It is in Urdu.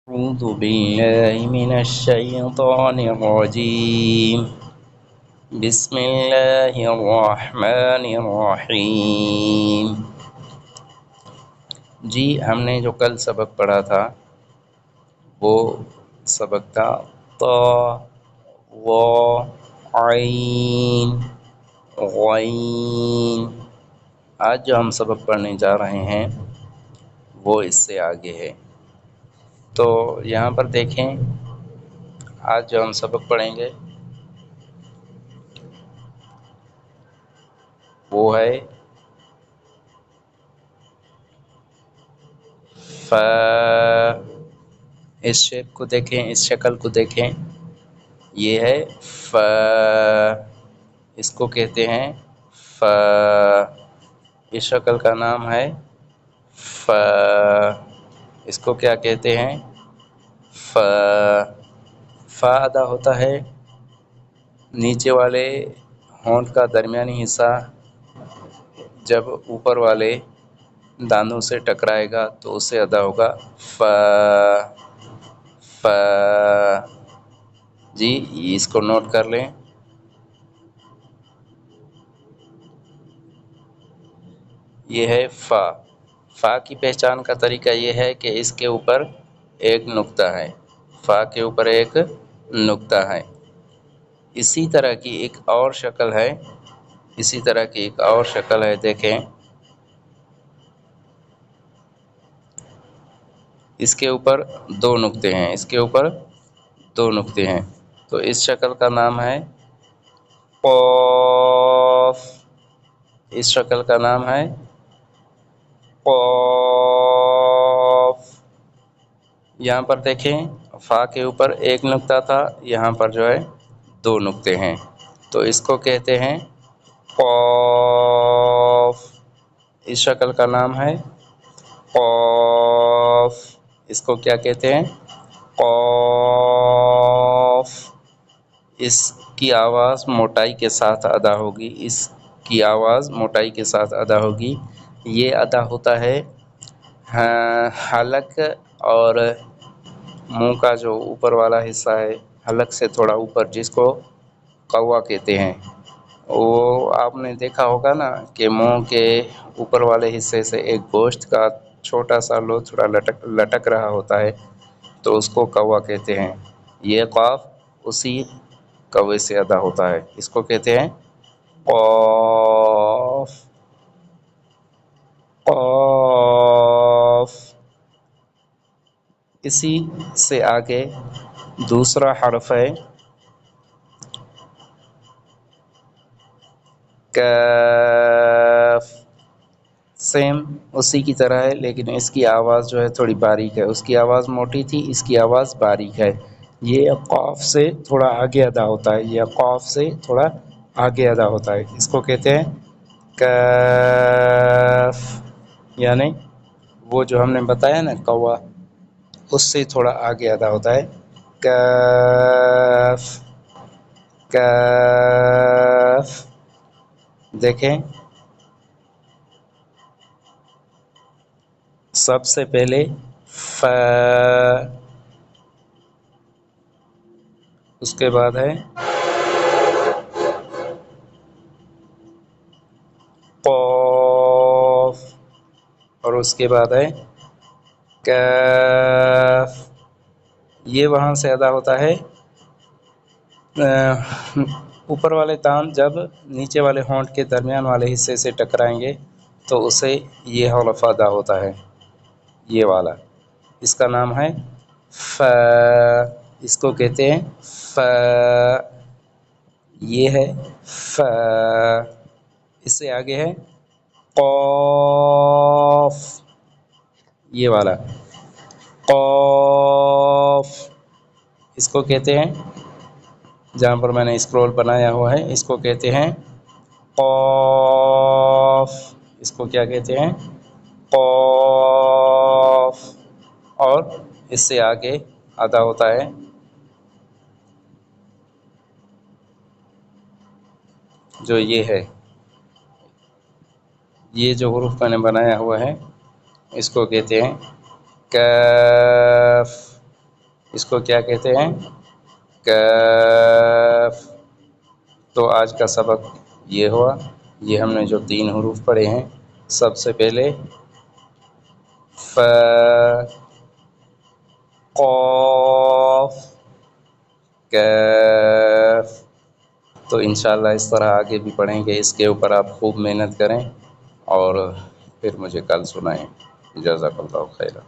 أعوذ بالله من الشيطان الرجيم بسم الله الرحمن الرحیم۔ جی ہم نے جو کل سبق پڑھا تھا وہ سبق تھا طا و عین غین۔ آج جو ہم سبق پڑھنے جا رہے ہیں وہ اس سے آگے ہے۔ تو یہاں پر دیکھیں، آج جو ہم سبق پڑھیں گے وہ ہے ف۔ اس شیپ کو دیکھیں، اس شکل کو دیکھیں، یہ ہے ف، اس کو کہتے ہیں ف۔ اس شکل کا نام ہے ف، اس کو کیا کہتے ہیں ف۔ ف ادا ہوتا ہے نیچے والے ہونٹ کا درمیانی حصہ جب اوپر والے دانتوں سے ٹکرائے گا تو اس سے ادا ہوگا ف ف۔ جی اس کو نوٹ کر لیں۔ یہ ہے فا۔ فا کی پہچان کا طریقہ یہ ہے کہ اس کے اوپر ایک نقطہ ہے، فا کے اوپر ایک نقطہ ہے۔ اسی طرح کی ایک اور شکل ہے، اسی طرح کی ایک اور شکل ہے، دیکھیں اس کے اوپر دو نقطے ہیں، اس کے اوپر دو نقطے ہیں، تو اس شکل کا نام ہے قاف۔ اس شکل کا نام ہے قاف۔ یہاں پر دیکھیں فا کے اوپر ایک نقطہ تھا، یہاں پر جو ہے دو نقطے ہیں، تو اس کو کہتے ہیں قاف۔ اس شکل کا نام ہے قاف۔ اس کو کیا کہتے ہیں قاف۔ اس کی آواز موٹائی کے ساتھ ادا ہوگی، اس کی آواز موٹائی کے ساتھ ادا ہوگی۔ یہ ادا ہوتا ہے حلق اور منہ کا جو اوپر والا حصہ ہے، حلق سے تھوڑا اوپر، جس کو قوا کہتے ہیں۔ وہ آپ نے دیکھا ہوگا نا کہ منہ کے اوپر والے حصے سے ایک گوشت کا چھوٹا سا لوتھڑا لٹک رہا ہوتا ہے، تو اس کو قوا کہتے ہیں۔ یہ قاف اسی قوے سے ادا ہوتا ہے، اس کو کہتے ہیں قاف قاف۔ اسی سے آگے دوسرا حرف ہے کاف۔ سیم اسی کی طرح ہے، لیکن اس کی آواز جو ہے تھوڑی باریک ہے، اس کی آواز موٹی تھی، اس کی آواز باریک ہے۔ یہ قاف سے تھوڑا آگے ادا ہوتا ہے، یہ قاف سے تھوڑا آگے ادا ہوتا ہے، اس کو کہتے ہیں کاف۔ یعنی وہ جو ہم نے بتایا نا قوا، اس سے تھوڑا آگے ادا ہوتا ہے کاف کاف۔ دیکھیں سب سے پہلے ف، اس کے بعد ہے قاف، اور اس کے بعد ہے کاف۔ یہ وہاں سے ادا ہوتا ہے اوپر والے دانت جب نیچے والے ہونٹ کے درمیان والے حصے سے ٹکرائیں گے تو اسے یہ حرف ادا ہوتا ہے، یہ والا، اس کا نام ہے ف۔ اس کو کہتے ہیں ف، یہ ہے ف۔ اس سے آگے ہے قاف، یہ والا قاف۔ اس کو کہتے ہیں، جہاں پر میں نے اسکرول بنایا ہوا ہے اس کو کہتے ہیں قاف۔ اس کو کیا کہتے ہیں قاف۔ اور اس سے آگے ادا ہوتا ہے جو یہ ہے، یہ جو حروف میں نے بنایا ہوا ہے اس کو کہتے ہیں کاف۔ اس کو کیا کہتے ہیں؟ کاف۔ تو آج کا سبق یہ ہوا، یہ ہم نے جو 3 حروف پڑھے ہیں، سب سے پہلے ف، قاف، کاف۔ تو انشاءاللہ اس طرح آگے بھی پڑھیں گے، اس کے اوپر آپ خوب محنت کریں اور پھر مجھے کل سنائیں۔ جزاک اللہ خیرا۔